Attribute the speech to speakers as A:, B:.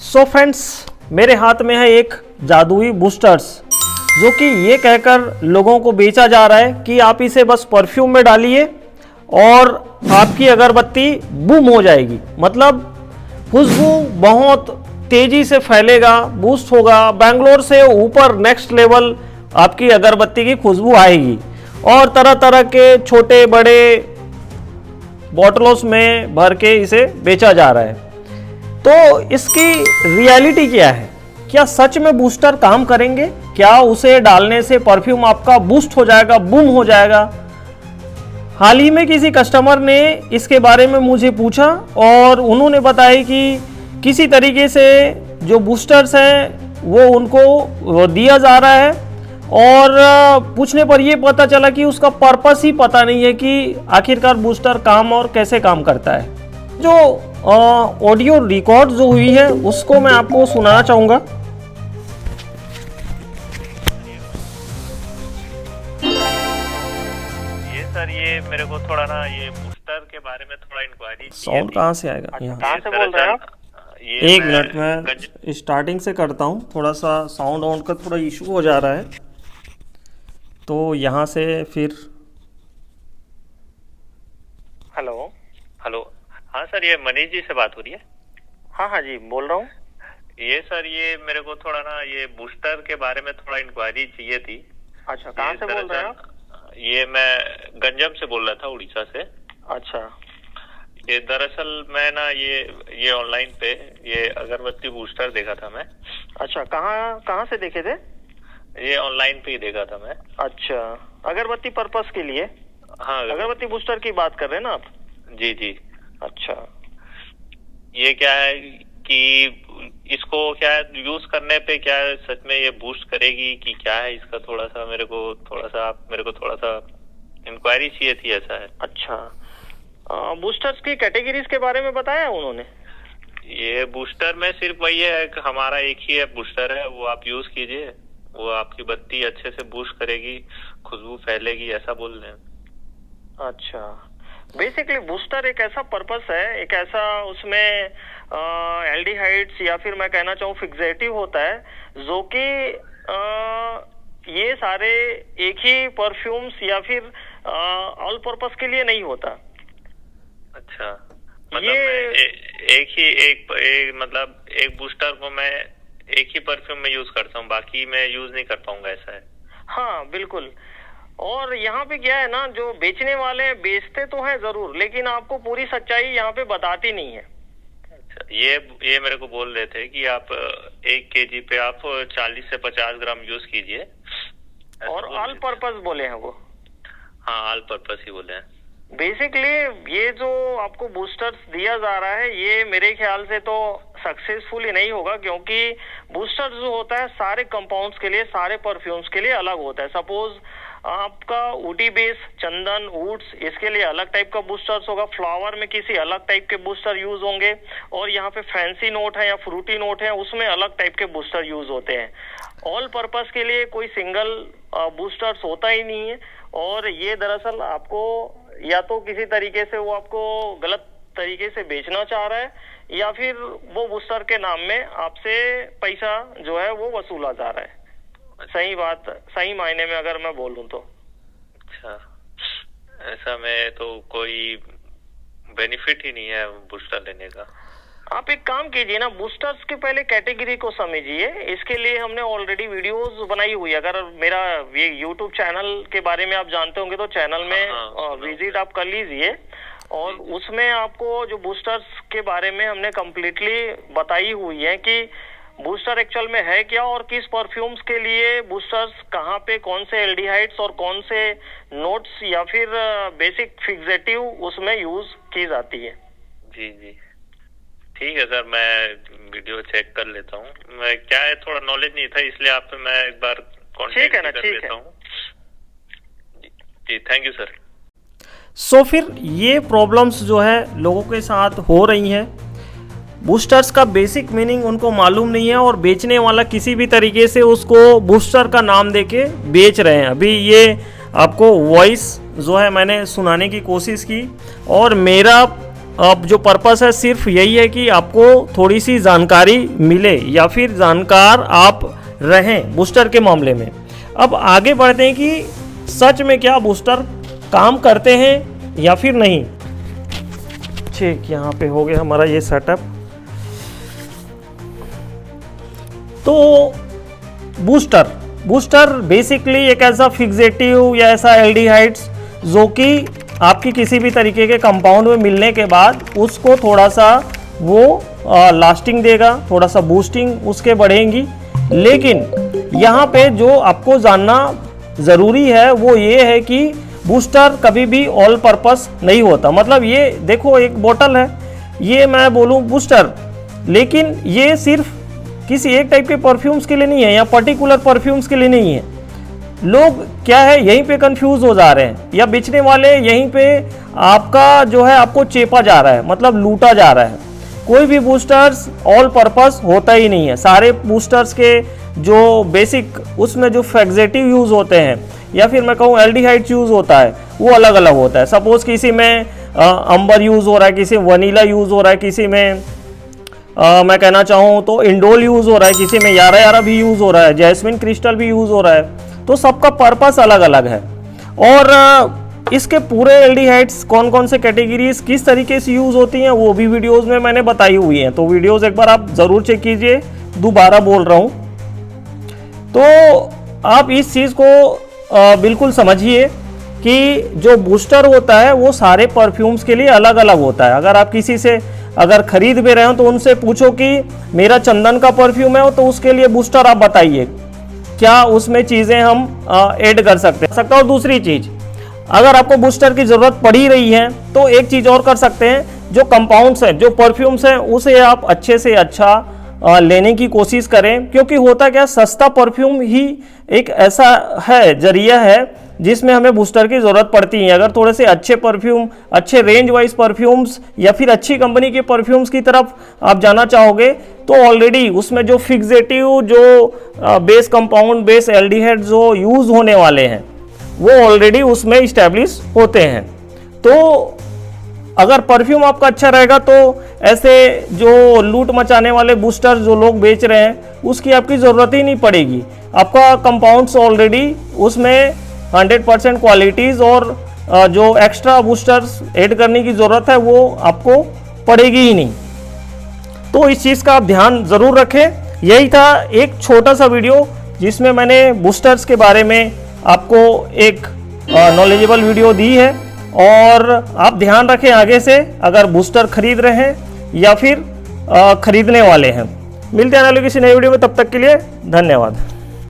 A: So friends, मेरे हाथ में है एक जादुई बूस्टर्स जो कि ये कहकर लोगों को बेचा जा रहा है कि आप इसे बस परफ्यूम में डालिए और आपकी अगरबत्ती बूम हो जाएगी। मतलब खुशबू बहुत तेजी से फैलेगा, बूस्ट होगा, बेंगलोर से ऊपर नेक्स्ट लेवल आपकी अगरबत्ती की खुशबू आएगी। और तरह तरह के छोटे बड़े बॉटलों में भर के इसे बेचा जा रहा है। तो इसकी रियलिटी क्या है? क्या सच में बूस्टर काम करेंगे? क्या उसे डालने से परफ्यूम आपका बूस्ट हो जाएगा, बूम हो जाएगा? हाल ही में किसी कस्टमर ने इसके बारे में मुझे पूछा और उन्होंने बताया कि किसी तरीके से जो बूस्टर्स हैं वो उनको दिया जा रहा है और पूछने पर यह पता चला कि उसका पर्पस ही पता नहीं है कि आखिरकार बूस्टर काम और कैसे काम करता है। जो ऑडियो रिकॉर्ड जो हुई है उसको मैं आपको सुनाना चाहूँगा।
B: ये सर, ये मेरे को थोड़ा ना ये बूस्टर के बारे में थोड़ा इंक्वायरी।
A: साउंड कहाँ से आएगा? यहाँ
C: कहाँ से बोल रहे हैं आप?
A: एक मिनट में स्टार्टिंग से करता हूँ। थोड़ा सा साउंड ऑन का थोड़ा इशू हो जा रहा है, तो यहाँ से फिर।
C: हेलो।
B: हेलो, हाँ सर, ये मनीष जी से बात हो रही है?
C: हाँ जी, बोल रहा हूँ।
B: ये सर, ये मेरे को थोड़ा ना ये बूस्टर के बारे में थोड़ा इंक्वायरी चाहिए थी।
C: अच्छा, कहाँ से बोल रहे हैं आप?
B: ये मैं गंजम से बोल रहा था, उड़ीसा से।
C: अच्छा।
B: ये दरअसल मैं ना ये ऑनलाइन पे ये अगरबत्ती बूस्टर देखा था मैं।
C: अच्छा, कहाँ से देखे थे?
B: ये ऑनलाइन पे ही देखा था मैं।
C: अच्छा, अगरबत्ती पर्पस के लिए?
B: हाँ,
C: अगरबत्ती बूस्टर की बात कर रहे हैं ना आप?
B: जी जी।
C: अच्छा,
B: ये क्या है कि इसको क्या यूज करने पे क्या सच में ये बूस्ट करेगी कि क्या है इसका? थोड़ा सा मेरे को थोड़ा सा इंक्वायरी चाहिए थी, ऐसा है।
C: अच्छा, बूस्टर्स की कैटेगरीज के बारे में बताया उन्होंने?
B: ये बूस्टर में सिर्फ वही है कि हमारा एक ही है बूस्टर है, वो आप यूज कीजिए, वो आपकी बत्ती अच्छे से बूस्ट करेगी, खुशबू फैलेगी, ऐसा बोल रहे हैं।
C: अच्छा, बेसिकली बूस्टर एक ऐसा पर्पस है, एक ऐसा उसमें एल्डिहाइड्स या फिर मैं कहना चाहूँ फिक्सेटिव होता है जो कि ये सारे एक ही परफ्यूम्स या फिर ऑल पर्पस के लिए नहीं होता।
B: अच्छा, मतलब मतलब एक बूस्टर को मैं एक ही परफ्यूम में यूज करता हूँ, बाकी मैं यूज नहीं कर पाऊंगा, ऐसा है?
C: हाँ बिल्कुल। और यहाँ पे क्या है ना, जो बेचने वाले बेचते तो हैं जरूर, लेकिन आपको पूरी सच्चाई यहाँ पे बताती नहीं है।
B: अच्छा, ये मेरे को बोल रहे थे कि आप 1 kg पे आप 40 से 50 ग्राम यूज कीजिए,
C: और ऑल पर्पस बोले हैं वो?
B: हाँ, ऑल पर्पस ही बोले हैं।
C: बेसिकली ये जो आपको बूस्टर्स दिया जा रहा है ये मेरे ख्याल से तो सक्सेसफुली नहीं होगा, क्योंकि बूस्टर्स जो होता है सारे कंपाउंड्स के लिए, सारे परफ्यूम्स के लिए अलग होता है। सपोज आपका ऊटी बेस, चंदन, वुड्स, इसके लिए अलग टाइप का बूस्टर्स होगा, फ्लावर में किसी अलग टाइप के बूस्टर यूज होंगे, और यहाँ पे फैंसी नोट है या फ्रूटी नोट है उसमें अलग टाइप के बूस्टर यूज होते हैं। ऑल पर्पस के लिए कोई सिंगल बूस्टर्स होता ही नहीं है। और ये दरअसल आपको या तो किसी तरीके से वो आपको गलत तरीके से बेचना चाह रहा है, या फिर वो बूस्टर के नाम में आपसे पैसा जो है वो वसूला जा रहा है। सही बात, सही मायने में अगर मैं बोलूं तो।
B: अच्छा, ऐसा में तो कोई बेनिफिट ही नहीं है बूस्टर लेने का।
C: आप एक काम कीजिए ना, बूस्टर्स के पहले कैटेगरी को समझिए। इसके लिए हमने ऑलरेडी वीडियोस बनाई हुई है। अगर मेरा ये यूट्यूब चैनल के बारे में आप जानते होंगे तो चैनल में विजिट आप कर लीजिए, और उसमें आपको जो बूस्टर्स के बारे में हमने कम्प्लीटली बताई हुई है कि बूस्टर एक्चुअल में है क्या, और किस परफ्यूम्स के लिए बूस्टर्स कहाँ पे कौन से एल्डिहाइड्स और कौन से नोट्स या फिर बेसिक फिक्सेटिव उसमें यूज की जाती है।
B: जी जी, ठीक है सर, मैं वीडियो चेक कर लेता हूँ। मैं क्या है, थोड़ा नॉलेज नहीं था इसलिए आपसे मैं एक बार
C: ठीक है ना,
B: कर
C: ठीक
B: लेता
C: है।
B: हूँ। जी, थैंक यू सर।
A: सो फिर ये प्रॉब्लम्स जो है लोगों के साथ हो रही हैं। बूस्टर्स का बेसिक मीनिंग उनको मालूम नहीं है और बेचने वाला किसी भी तरीके से उसको बूस्टर का नाम देके बेच रहे हैं। अभी ये आपको वॉइस जो है मैंने सुनाने की कोशिश की, और मेरा अब जो पर्पस है सिर्फ यही है कि आपको थोड़ी सी जानकारी मिले या फिर जानकार आप रहें बूस्टर के मामले में। अब आगे बढ़ते हैं कि सच में क्या बूस्टर काम करते हैं या फिर नहीं। ठीक, यहाँ पे हो गया हमारा ये सेटअप। तो बूस्टर बेसिकली एक ऐसा फिक्सेटिव या ऐसा एल्डिहाइड्स जो कि आपकी किसी भी तरीके के कंपाउंड में मिलने के बाद उसको थोड़ा सा वो लास्टिंग देगा, थोड़ा सा बूस्टिंग उसके बढ़ेंगी। लेकिन यहाँ पे जो आपको जानना ज़रूरी है वो ये है कि बूस्टर कभी भी ऑल पर्पस नहीं होता। मतलब ये देखो, एक बोतल है, ये मैं बोलूँ बूस्टर, लेकिन ये सिर्फ किसी एक टाइप के परफ्यूम्स के लिए नहीं है या पर्टिकुलर परफ्यूम्स के लिए नहीं है। लोग क्या है यहीं पे कंफ्यूज हो जा रहे हैं, या बेचने वाले यहीं पे आपका जो है आपको चेपा जा रहा है, मतलब लूटा जा रहा है। कोई भी बूस्टर्स ऑल पर्पस होता ही नहीं है। सारे बूस्टर्स के जो बेसिक उसमें जो फिक्सेटिव यूज़ होते हैं या फिर मैं कहूँ एल्डिहाइड यूज़ होता है वो अलग अलग होता है। सपोज़ किसी में अंबर यूज़ हो रहा है, किसी में वनीला यूज़ हो रहा है, किसी में मैं कहना चाहूँ तो इंडोल यूज़ हो रहा है, किसी में यारा यारा भी यूज़ हो रहा है, जैस्मिन क्रिस्टल भी यूज़ हो रहा है। तो सबका पर्पस अलग अलग है। और इसके पूरे एल्डिहाइड्स कौन कौन से कैटेगरीज किस तरीके से यूज़ होती हैं वो भी वीडियोस में मैंने बताई हुई हैं। तो वीडियोस एक बार आप ज़रूर चेक कीजिए, दोबारा बोल रहा हूँ। तो आप इस चीज़ को बिल्कुल समझिए कि जो बूस्टर होता है वो सारे परफ्यूम्स के लिए अलग अलग होता है। अगर आप किसी से अगर खरीद भी रहे हो तो उनसे पूछो कि मेरा चंदन का परफ्यूम है तो उसके लिए बूस्टर आप बताइए, क्या उसमें चीज़ें हम ऐड कर सकते हैं। और दूसरी चीज़, अगर आपको बूस्टर की ज़रूरत पड़ ही रही है तो एक चीज़ और कर सकते हैं, जो कंपाउंड्स हैं, जो परफ्यूम्स हैं, उसे आप अच्छे से अच्छा लेने की कोशिश करें। क्योंकि होता क्या, सस्ता परफ्यूम ही एक ऐसा है जरिया है जिसमें हमें बूस्टर की ज़रूरत पड़ती है। अगर थोड़े से अच्छे परफ्यूम, अच्छे रेंज वाइज परफ्यूम्स या फिर अच्छी कंपनी के परफ्यूम्स की तरफ आप जाना चाहोगे तो ऑलरेडी उसमें जो फिक्सेटिव, जो बेस कंपाउंड, बेस एल्डिहाइड जो यूज़ होने वाले हैं वो ऑलरेडी उसमें इस्टेब्लिश होते हैं। तो अगर परफ्यूम आपका अच्छा रहेगा तो ऐसे जो लूट मचाने वाले बूस्टर जो लोग बेच रहे हैं उसकी आपकी ज़रूरत ही नहीं पड़ेगी। आपका कंपाउंड्स ऑलरेडी उसमें 100% क्वालिटीज़ और जो एक्स्ट्रा बूस्टर्स ऐड करने की ज़रूरत है वो आपको पड़ेगी ही नहीं। तो इस चीज़ का आप ध्यान ज़रूर रखें। यही था एक छोटा सा वीडियो जिसमें मैंने बूस्टर्स के बारे में आपको एक नॉलेजेबल वीडियो दी है। और आप ध्यान रखें आगे से अगर बूस्टर खरीद रहे हैं या फिर खरीदने वाले हैं। मिलते हैं अगले किसी नई वीडियो में, तब तक के लिए धन्यवाद।